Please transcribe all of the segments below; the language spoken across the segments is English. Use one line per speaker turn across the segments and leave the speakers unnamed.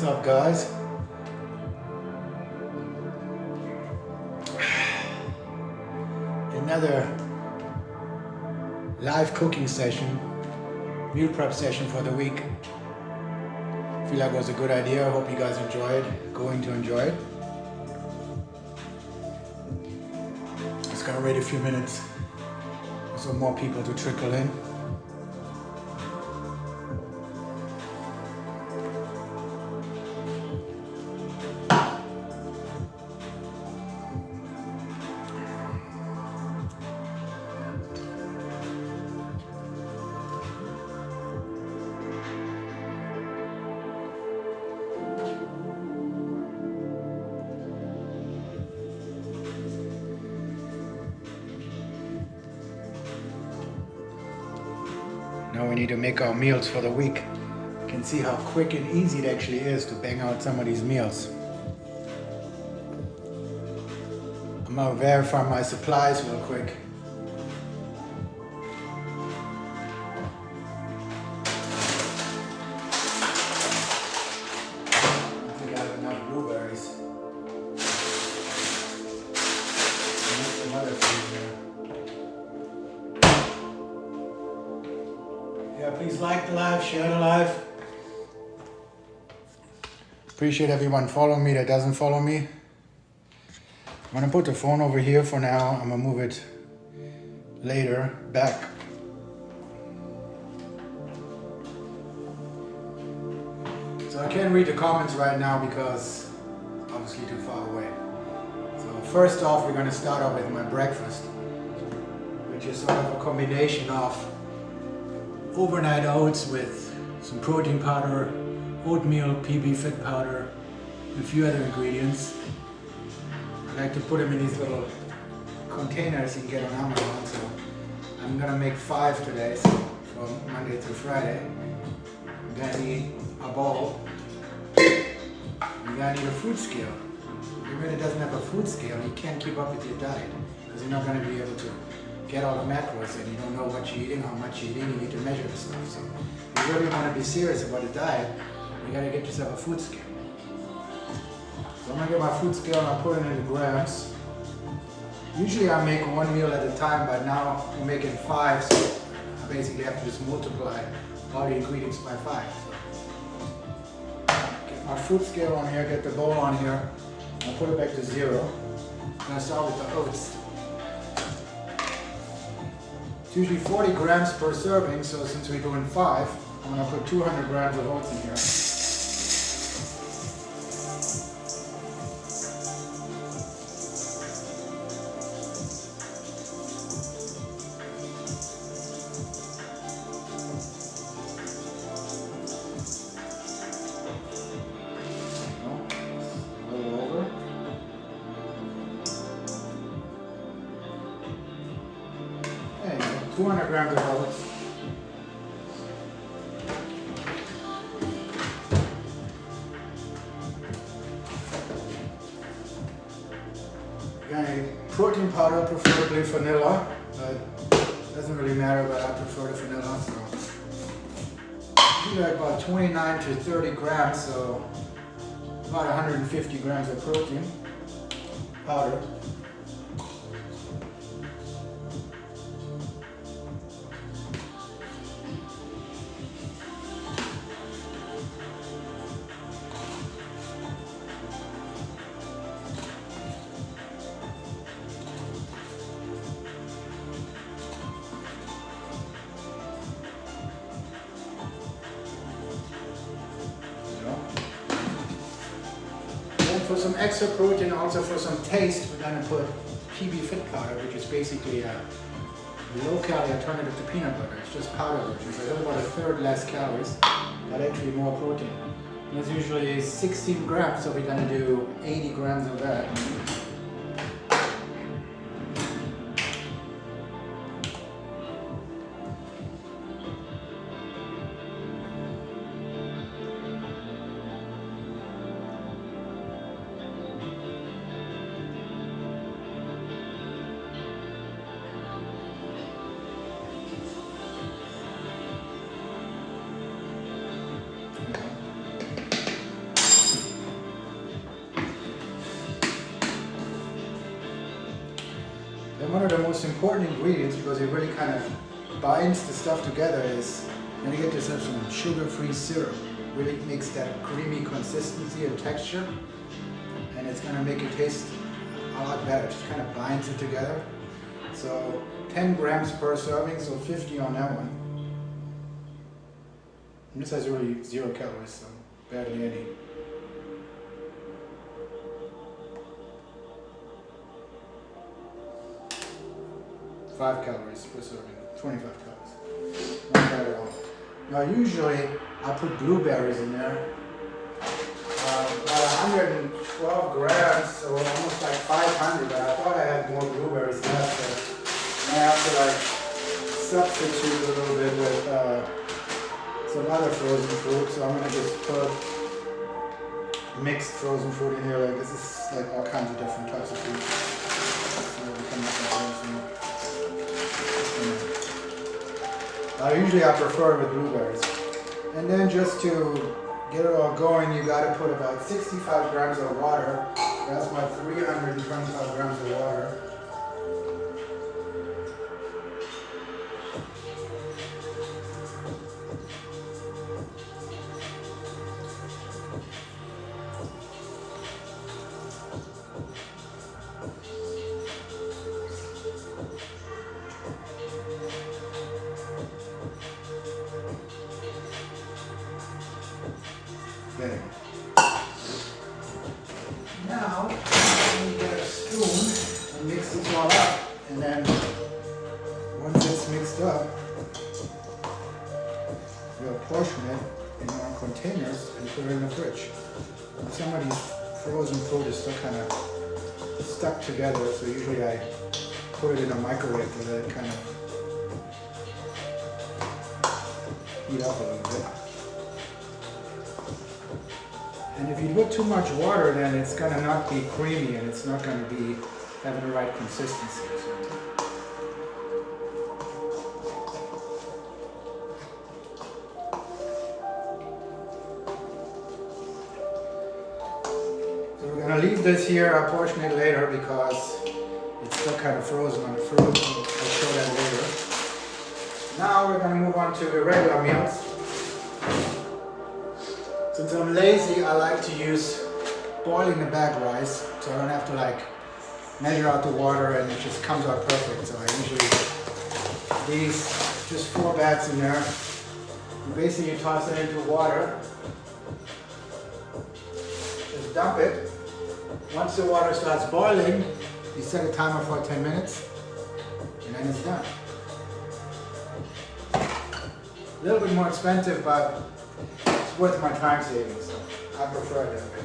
What's up, guys? Another live cooking session, meal prep session for the week. Feel like it was a good idea. I hope you guys enjoyed, going to enjoy it. Just gonna wait a few minutes for some more people to trickle in. Now we need to make our meals for the week. You can see how quick and easy it actually is to bang out some of these meals. I'm gonna verify my supplies real quick. I think I have enough blueberries. I need some other food here. Yeah, please like the live, share the live. Appreciate everyone following me that doesn't follow me. I'm gonna put the phone over here for now. I'm gonna move it later back. So I can't read the comments right now because it's obviously too far away. So first off, we're gonna start off with my breakfast, which is sort of a combination of overnight oats with some protein powder, oatmeal, PB Fit powder, and a few other ingredients. I like to put them in these little containers you can get on Amazon. So I'm gonna make 5 today, so from Monday through Friday. You're gonna need a bowl. You're gonna need a food scale. If your doesn't have a food scale, you can't keep up with your diet because you're not gonna be able to get all the macros and you don't know what you're eating, how much you're eating, you need to measure the stuff. So if you really want to be serious about a diet, you gotta get yourself a food scale. So I'm gonna get my food scale and I'll put it into grams. Usually I make 1 meal at a time, but now I'm making 5, so I basically have to just multiply all the ingredients by 5. So get my food scale on here, get the bowl on here, I'll put it back to 0. I'm gonna start with the oats. It's usually 40 grams per serving, so since we're doing 5, I'm going to put 200 grams of oats in here. A little over. There you go, 200 grams of oats. Protein powder, preferably vanilla, but it doesn't really matter, but I prefer the vanilla. So you like about 29 to 30 grams, so about 150 grams of protein powder. For some extra protein, also for some taste, we're going to put PB Fit powder, which is basically a low-calorie alternative to peanut butter. It's just powder version, so it's about 1/3 less calories, but actually more protein. And it's usually 16 grams, so we're going to do 80 grams of that. most important ingredients, because it really kind of binds the stuff together, is then you get yourself some sugar-free syrup. Really makes that creamy consistency and texture, and it's going to make it taste a lot better. It just kind of binds it together. So 10 grams per serving, so 50 on that one. And this has really 0 calories, so barely any. Five calories per serving, 25 calories. Not bad at all. Now usually I put blueberries in there. About 112 grams, so almost like 500, but I thought I had more blueberries left, so I have to like substitute a little bit with some other frozen fruit. So I'm gonna just put mixed frozen fruit in here. Like this is like all kinds of different types of fruit. So we can make that usually I prefer with blueberries. And then just to get it all going, you got to put about 65 grams of water. That's about 325 grams of water. Okay. Now, we get a spoon and mix this all up. And then, once it's mixed up, we'll portion it in our containers and put it in the fridge. And some of these frozen fruit is still kind of stuck together, so usually I put it in a microwave to let it kind of heat up a little bit. And if you put too much water, then it's going to not be creamy and it's not going to be having the right consistency. So we're going to leave this here. I'll portion it later because it's still kind of frozen on the fruit. I'll show that later. Now we're going to move on to the regular meals. Since I'm lazy, I like to use boiling the bag rice, so I don't have to like measure out the water and it just comes out perfect. So I usually these just 4 bags in there. You basically toss it into water. Just dump it. Once the water starts boiling, you set a timer for 10 minutes, and then it's done. A little bit more expensive, but it's worth my time savings, so I prefer it that way.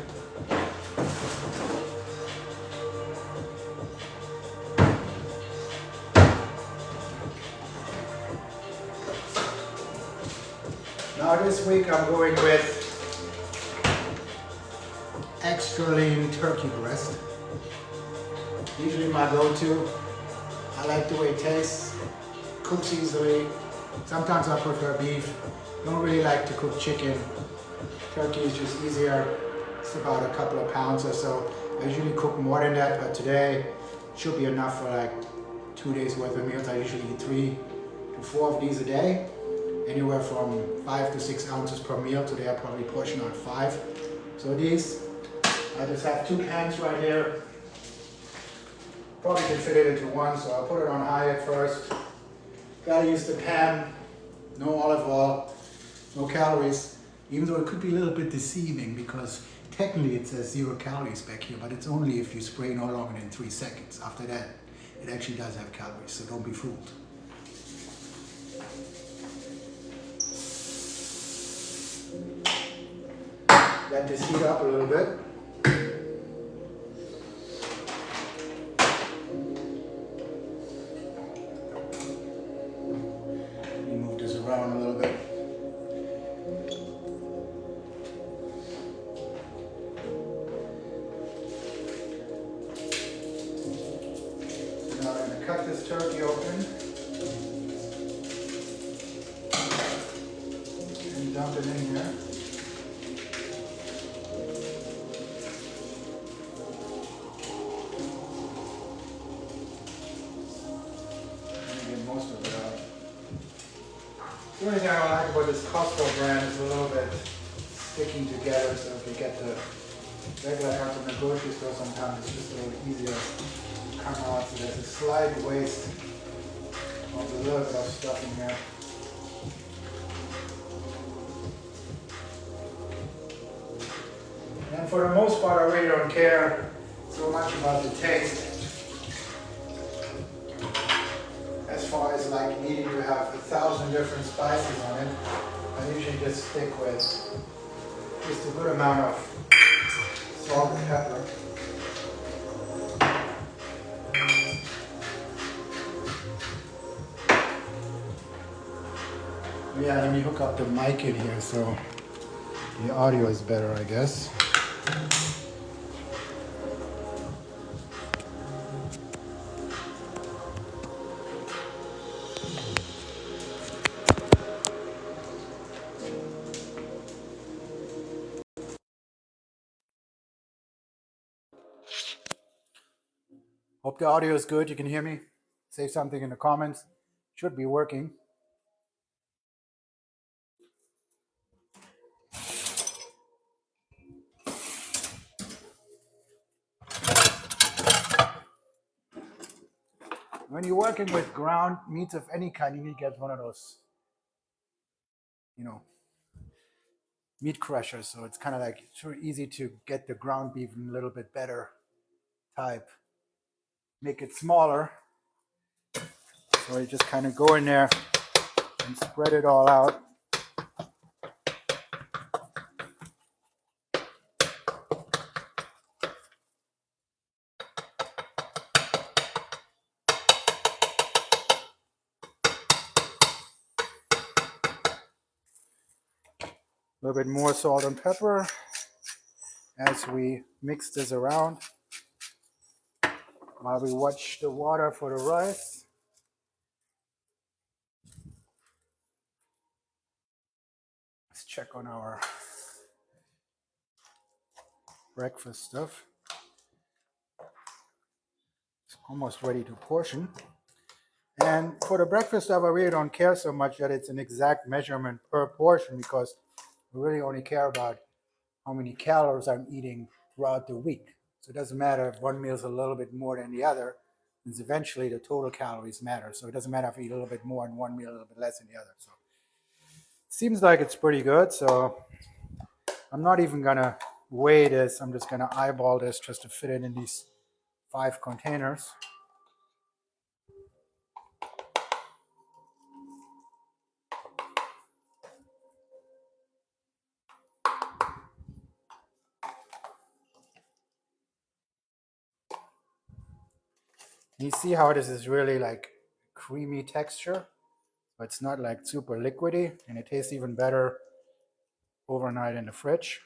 Now this week I'm going with extra lean turkey breast. Usually my go-to. I like the way it tastes, cooks easily. Sometimes I prefer beef. Don't really like to cook chicken. Turkey is just easier. It's about a couple of pounds or so. I usually cook more than that, but today it should be enough for like 2 days worth of meals. I usually eat 3 to 4 of these a day. Anywhere from 5 to 6 ounces per meal. Today I probably portion out 5. So these, I just have 2 pans right here. Probably can fit it into one, so I'll put it on high at first. Gotta use the pan, no olive oil, no calories, even though it could be a little bit deceiving because technically it says 0 calories back here, but it's only if you spray no longer than 3 seconds. After that, it actually does have calories, so don't be fooled. Let this heat up a little bit. Move this around a little bit. So now I'm going to cut this turkey open and dump it in here. The only thing I don't like about this Costco brand is a little bit sticking together, so if you get the regular out from the grocery store sometimes it's just a little easier to come out. So there's a slight waste of a little bit of stuff in here. And for the most part I really don't care so much about the taste. As far as like needing to have 1,000 different spices on it, I usually just stick with just a good amount of salt and pepper. Yeah, let me hook up the mic in here so the audio is better, I guess. Hope the audio is good. You can hear me. Say something in the comments. Should be working. When you're working with ground meats of any kind, you need to get one of those, meat crushers. So it's kind of like it's really easy to get the ground beef in a little bit better type. Make it smaller. So you just kind of go in there and spread it all out. A little bit more salt and pepper as we mix this around while we watch the water for the rice. Let's check on our breakfast stuff. It's almost ready to portion. And for the breakfast stuff, I really don't care so much that it's an exact measurement per portion, because I really only care about how many calories I'm eating throughout the week. So it doesn't matter if one meal is a little bit more than the other, because eventually the total calories matter. So it doesn't matter if I eat a little bit more in one meal, a little bit less in the other. So it seems like it's pretty good. So I'm not even gonna weigh this. I'm just gonna eyeball this just to fit it in these 5 containers. You see how this is really like creamy texture, but it's not like super liquidy, and it tastes even better overnight in the fridge.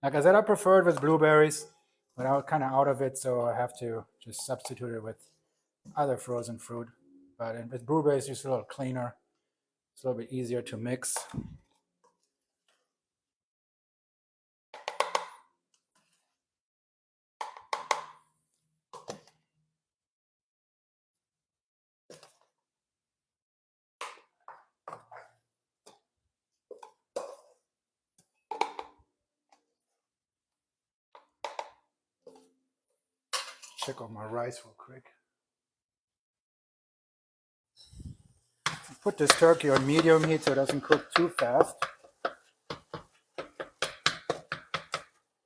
Like I said, I prefer it with blueberries, but I'm kind of out of it, so I have to just substitute it with other frozen fruit. But with blueberries, it's just a little cleaner. It's a little bit easier to mix. Check on my rice real quick. Put this turkey on medium heat so it doesn't cook too fast.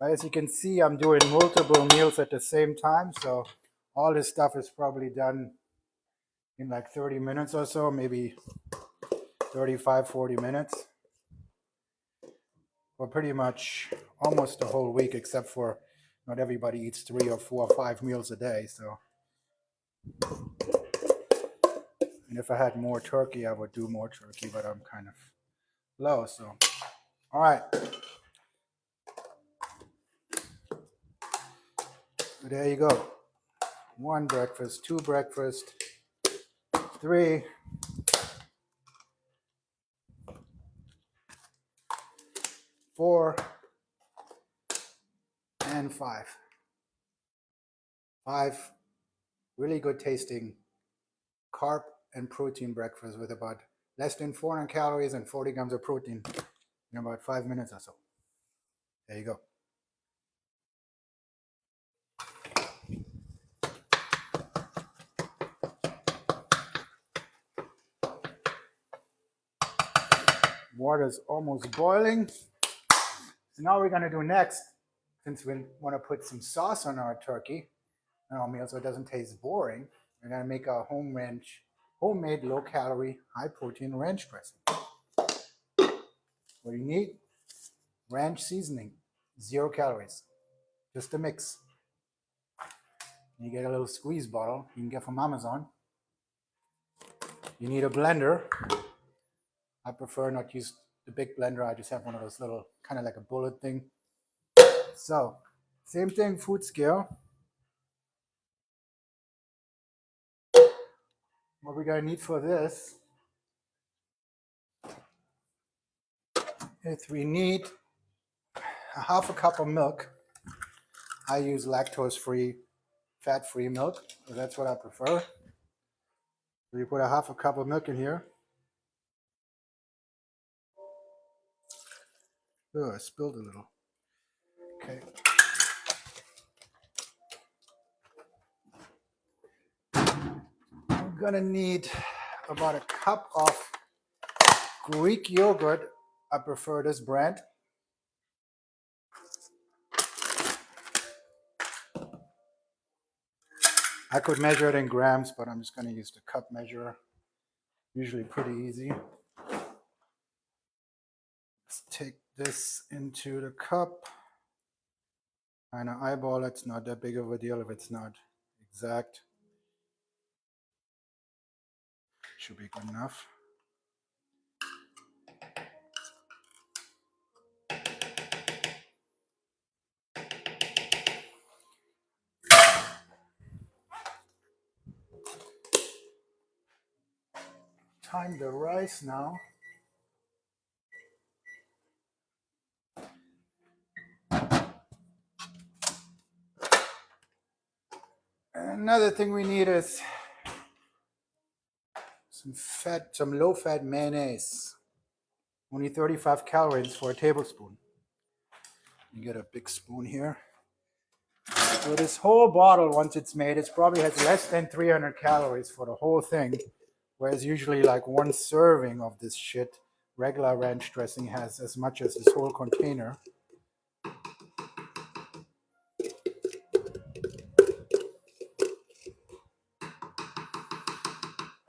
As you can see, I'm doing multiple meals at the same time, so all this stuff is probably done in like 30 minutes or so, maybe 35, 40 minutes. For pretty much almost the whole week, except for not everybody eats 3 or 4 or 5 meals a day. So, and if I had more turkey, I would do more turkey, but I'm kind of low. So, all right. So there you go. 1 breakfast, 2 breakfast, 3, 4, and 5. 5 really good tasting carb and protein breakfast with about less than 400 calories and 40 grams of protein in about 5 minutes or so. There you go. Water's almost boiling. So now we're going to do next, since we want to put some sauce on our turkey and our meal so it doesn't taste boring, we're going to make a homemade low-calorie, high-protein ranch dressing. What do you need? Ranch seasoning, 0 calories, just a mix. You get a little squeeze bottle you can get from Amazon. You need a blender. I prefer not use the big blender. I just have one of those little, kind of like a bullet thing. So, same thing, food scale. What we're gonna need for this is we need a half a cup of milk. I use lactose-free, fat-free milk, so that's what I prefer. So you put a half a cup of milk in here. Oh, I spilled a little. Okay. I'm gonna need about a cup of Greek yogurt. I prefer this brand. I could measure it in grams, but I'm just gonna use the cup measure. Usually pretty easy. Let's take this into the cup. Kind of eyeball, it's not that big of a deal if it's not exact. Should be good enough. Time the rice now. Another thing we need is some low-fat mayonnaise. Only 35 calories for a tablespoon. You get a big spoon here. So this whole bottle, once it's made, it probably has less than 300 calories for the whole thing, whereas usually like one serving of this shit, regular ranch dressing, has as much as this whole container.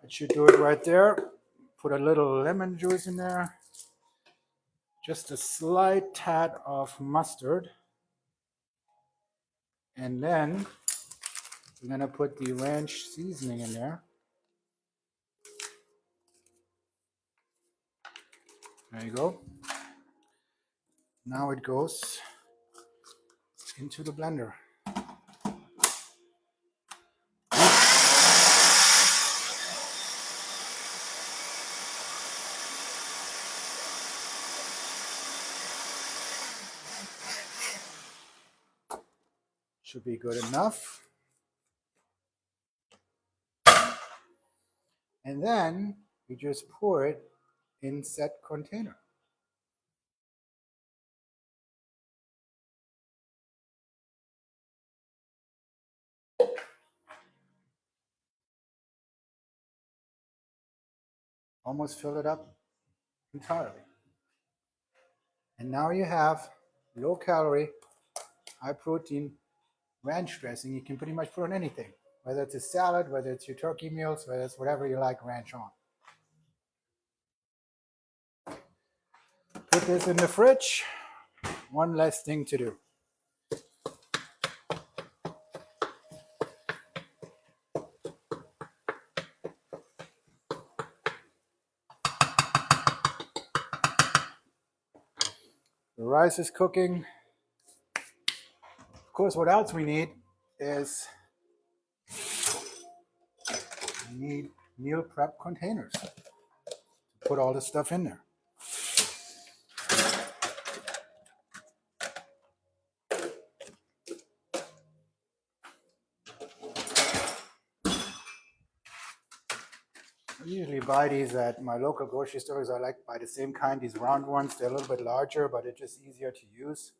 That should do it right there. Put a little lemon juice in there. Just a slight tad of mustard. And then we're gonna put the ranch seasoning in there. There you go. Now it goes into the blender. Should be good enough. And then you just pour it in set container. Almost fill it up entirely. And now you have low calorie, high protein ranch dressing. You can pretty much put on anything, whether it's a salad, whether it's your turkey meals, whether it's whatever you like ranch on. Put this in the fridge. One less thing to do. The rice is cooking. Of course, what else we need is we need meal prep containers to put all this stuff in there. I usually buy these at my local grocery stores. I like buy the same kind, these round ones. They're a little bit larger, but it's just easier to use.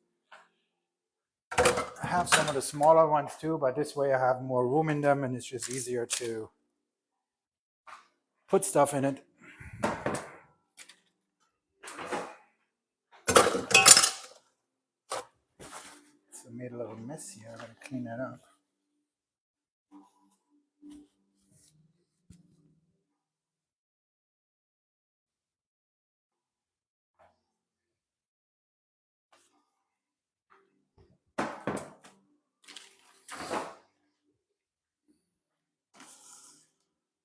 I have some of the smaller ones too, but this way I have more room in them and it's just easier to put stuff in it. So I made a little mess here. I gotta clean that up.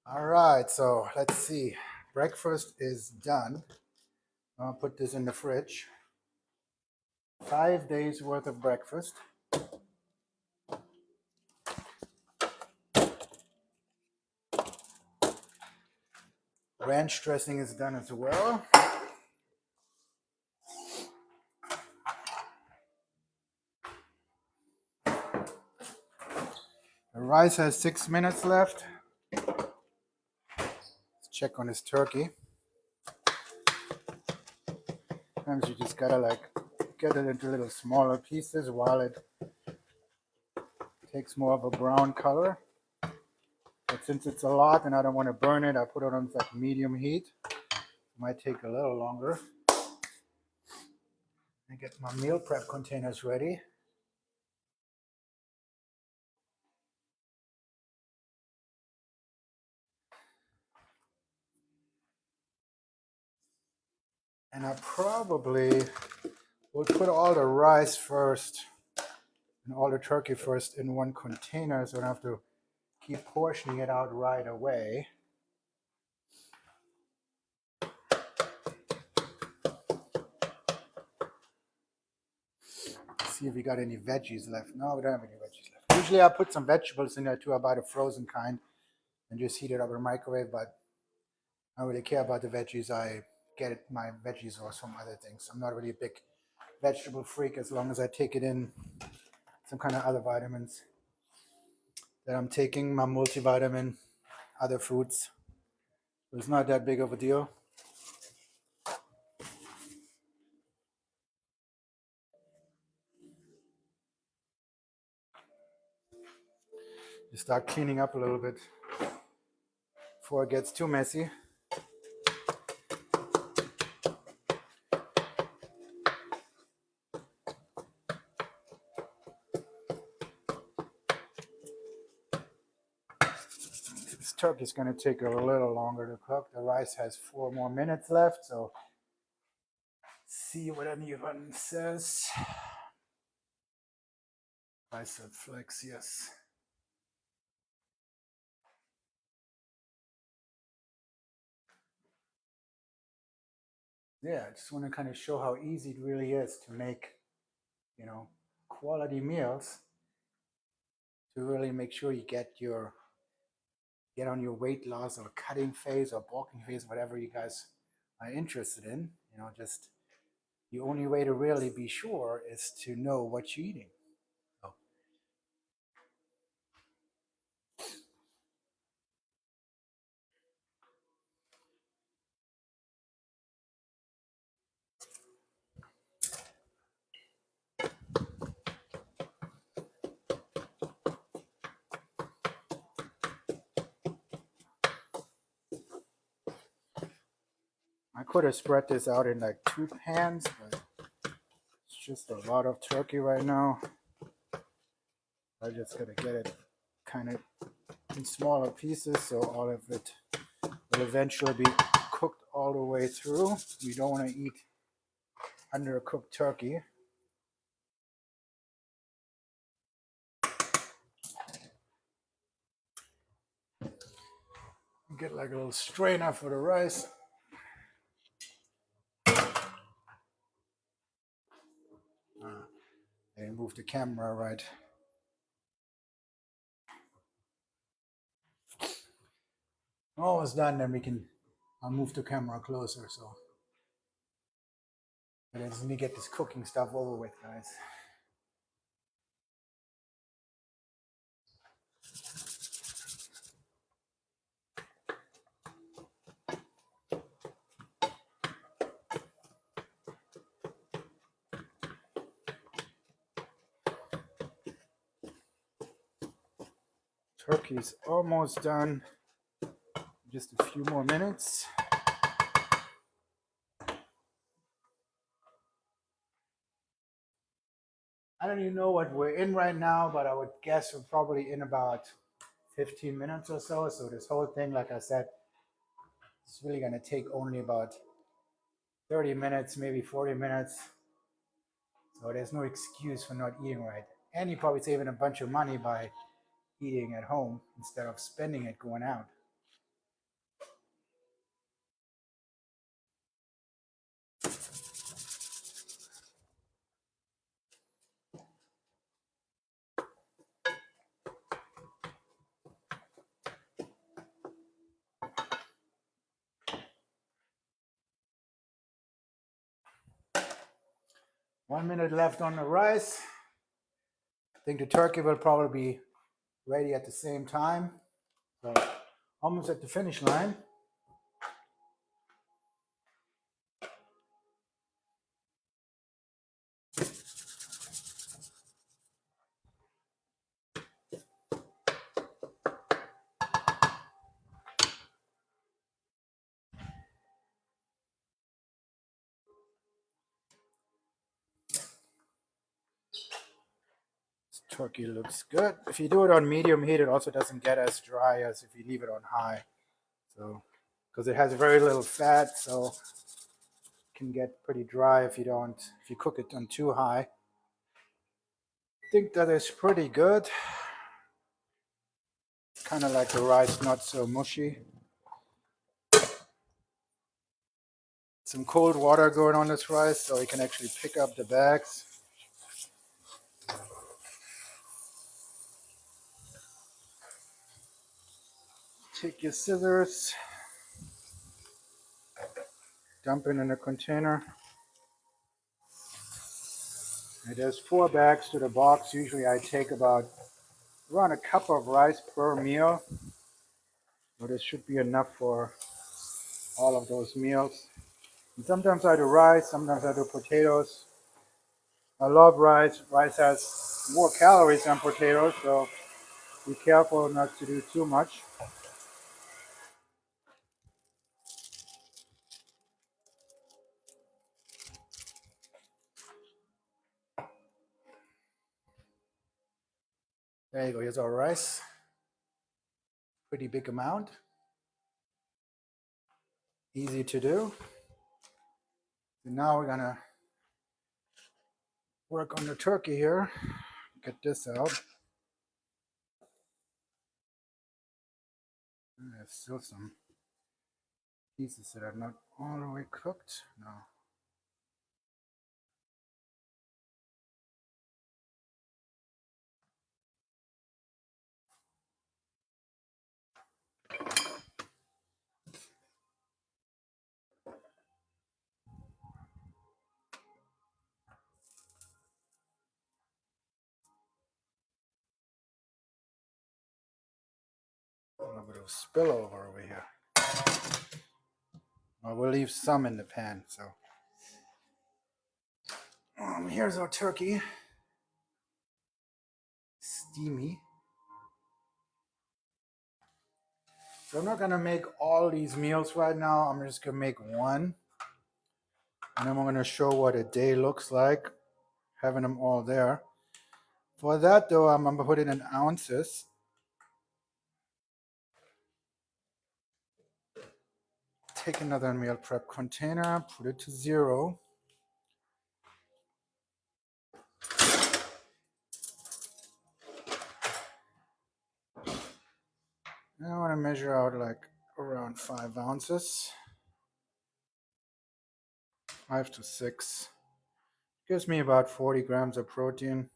All right, so let's see. Breakfast is done. I'll put this in the fridge. 5 days worth of breakfast. Ranch dressing is done as well. The rice has 6 minutes left. Let's check on this turkey. Sometimes you just gotta like get it into little smaller pieces while it takes more of a brown color. But since it's a lot and I don't want to burn it, I put it on like medium heat. It might take a little longer. I get my meal prep containers ready. And I probably will put all the rice first and all the turkey first in one container so I don't have to keep portioning it out right away. See if we got any veggies left. No, we don't have any veggies left. Usually I put some vegetables in there too. I buy the frozen kind and just heat it up in the microwave, but I don't really care about the veggies. I get my veggies or some other things. I'm not really a big vegetable freak as long as I take it in some kind of other vitamins that I'm taking, my multivitamin, other fruits. It's not that big of a deal. Just start cleaning up a little bit before it gets too messy. This turkey is going to take a little longer to cook. The rice has 4 more minutes left, so see what anyone says. I said flex, yes. Yeah, I just want to kind of show how easy it really is to make, quality meals to really make sure you get on your weight loss or cutting phase or bulking phase, whatever you guys are interested in. Just the only way to really be sure is to know what you're eating. So, I could have spread this out in like 2 pans, but it's just a lot of turkey right now. I just gotta get it kind of in smaller pieces so all of it will eventually be cooked all the way through. We don't want to eat undercooked turkey. Get like a little strainer for the rice. I didn't move the camera right. Almost done, then I'll move the camera closer. So, but I just need to get this cooking stuff over with, guys. Turkey's almost done. Just a few more minutes. I don't even know what we're in right now, but I would guess we're probably in about 15 minutes or so. So this whole thing, like I said, it's really going to take only about 30 minutes, maybe 40 minutes. So there's no excuse for not eating right. And you're probably saving a bunch of money by eating at home instead of spending it going out. One minute left on the rice. I think the turkey will probably be ready at the same time. So almost at the finish line. This turkey looks good. If you do it on medium heat, it also doesn't get as dry as if you leave it on high. So, because it has very little fat, so it can get pretty dry if you cook it on too high. I think that is pretty good. Kind of like the rice, not so mushy. Some cold water going on this rice so you can actually pick up the bags. Take your scissors, dump it in a container. And there's 4 bags to the box. Usually I take about around a cup of rice per meal. So this should be enough for all of those meals. And sometimes I do rice, sometimes I do potatoes. I love rice. Rice has more calories than potatoes, so be careful not to do too much. There you go, here's our rice. Pretty big amount. Easy to do. So now we're gonna work on the turkey here. Get this out. There's still some pieces that are not all the way cooked. No. A little bit of spillover over here. Well, we'll leave some in the pan. So here's our turkey. Steamy. So I'm not gonna make all these meals right now. I'm just gonna make one. And then I'm gonna show what a day looks like, having them all there. For that though, I'm gonna put it in ounces. Take another meal prep container, put it to 0. And I want to measure out like around 5 ounces. 5 to 6. Gives me about 40 grams of protein.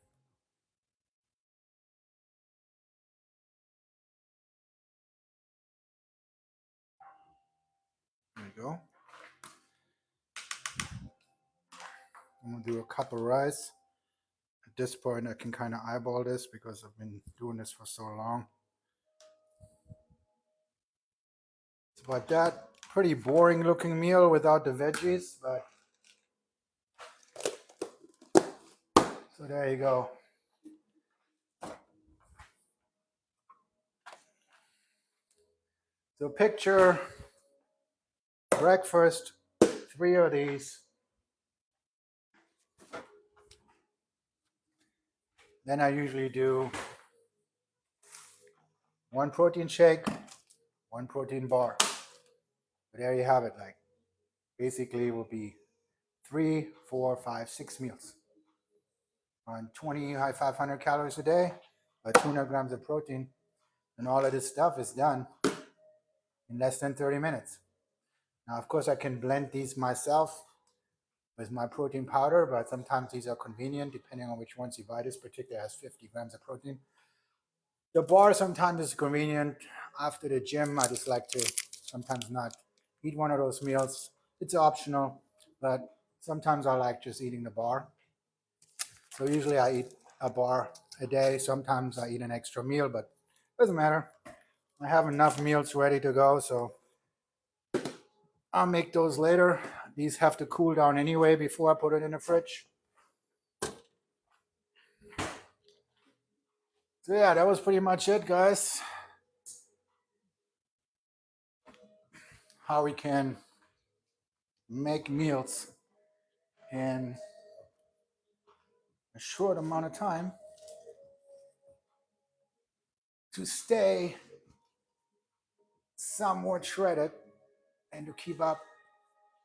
There you go. I'm gonna do a cup of rice. At this point, I can kind of eyeball this because I've been doing this for so long. It's about that. Pretty boring looking meal without the veggies, but so there you go. So picture breakfast, 3 of these. Then I usually do 1 protein shake, 1 protein bar. But there you have it. Like basically it will be 3, 4, 5, 6 meals on 500 calories a day, or 200 grams of protein, and all of this stuff is done in less than 30 minutes. Now, of course, I can blend these myself with my protein powder, but sometimes these are convenient depending on which ones you buy. This particular has 50 grams of protein. The bar sometimes is convenient. After the gym, I just like to sometimes not eat one of those meals. It's optional, but sometimes I like just eating the bar. So usually I eat a bar a day. Sometimes I eat an extra meal, but it doesn't matter. I have enough meals ready to go, so I'll make those later. These have to cool down anyway before I put it in the fridge. So yeah, that was pretty much it, guys. How we can make meals in a short amount of time to stay somewhat shredded and to keep up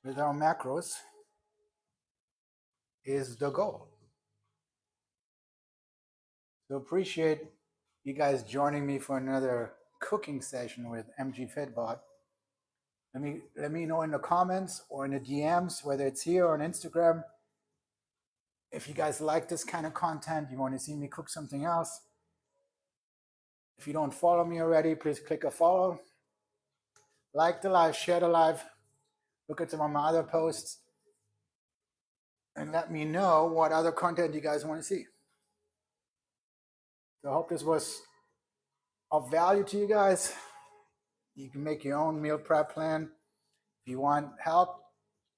with our macros is the goal. So appreciate you guys joining me for another cooking session with MG Fitbod. Let me know in the comments or in the DMs, whether it's here or on Instagram, if you guys like this kind of content, you want to see me cook something else. If you don't follow me already, please click a follow. Like the live, share the live, look at some of my other posts, and let me know what other content you guys want to see. So I hope this was of value to you guys. You can make your own meal prep plan. If you want help,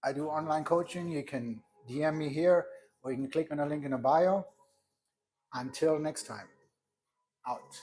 I do online coaching. You can DM me here, or you can click on the link in the bio. Until next time, out.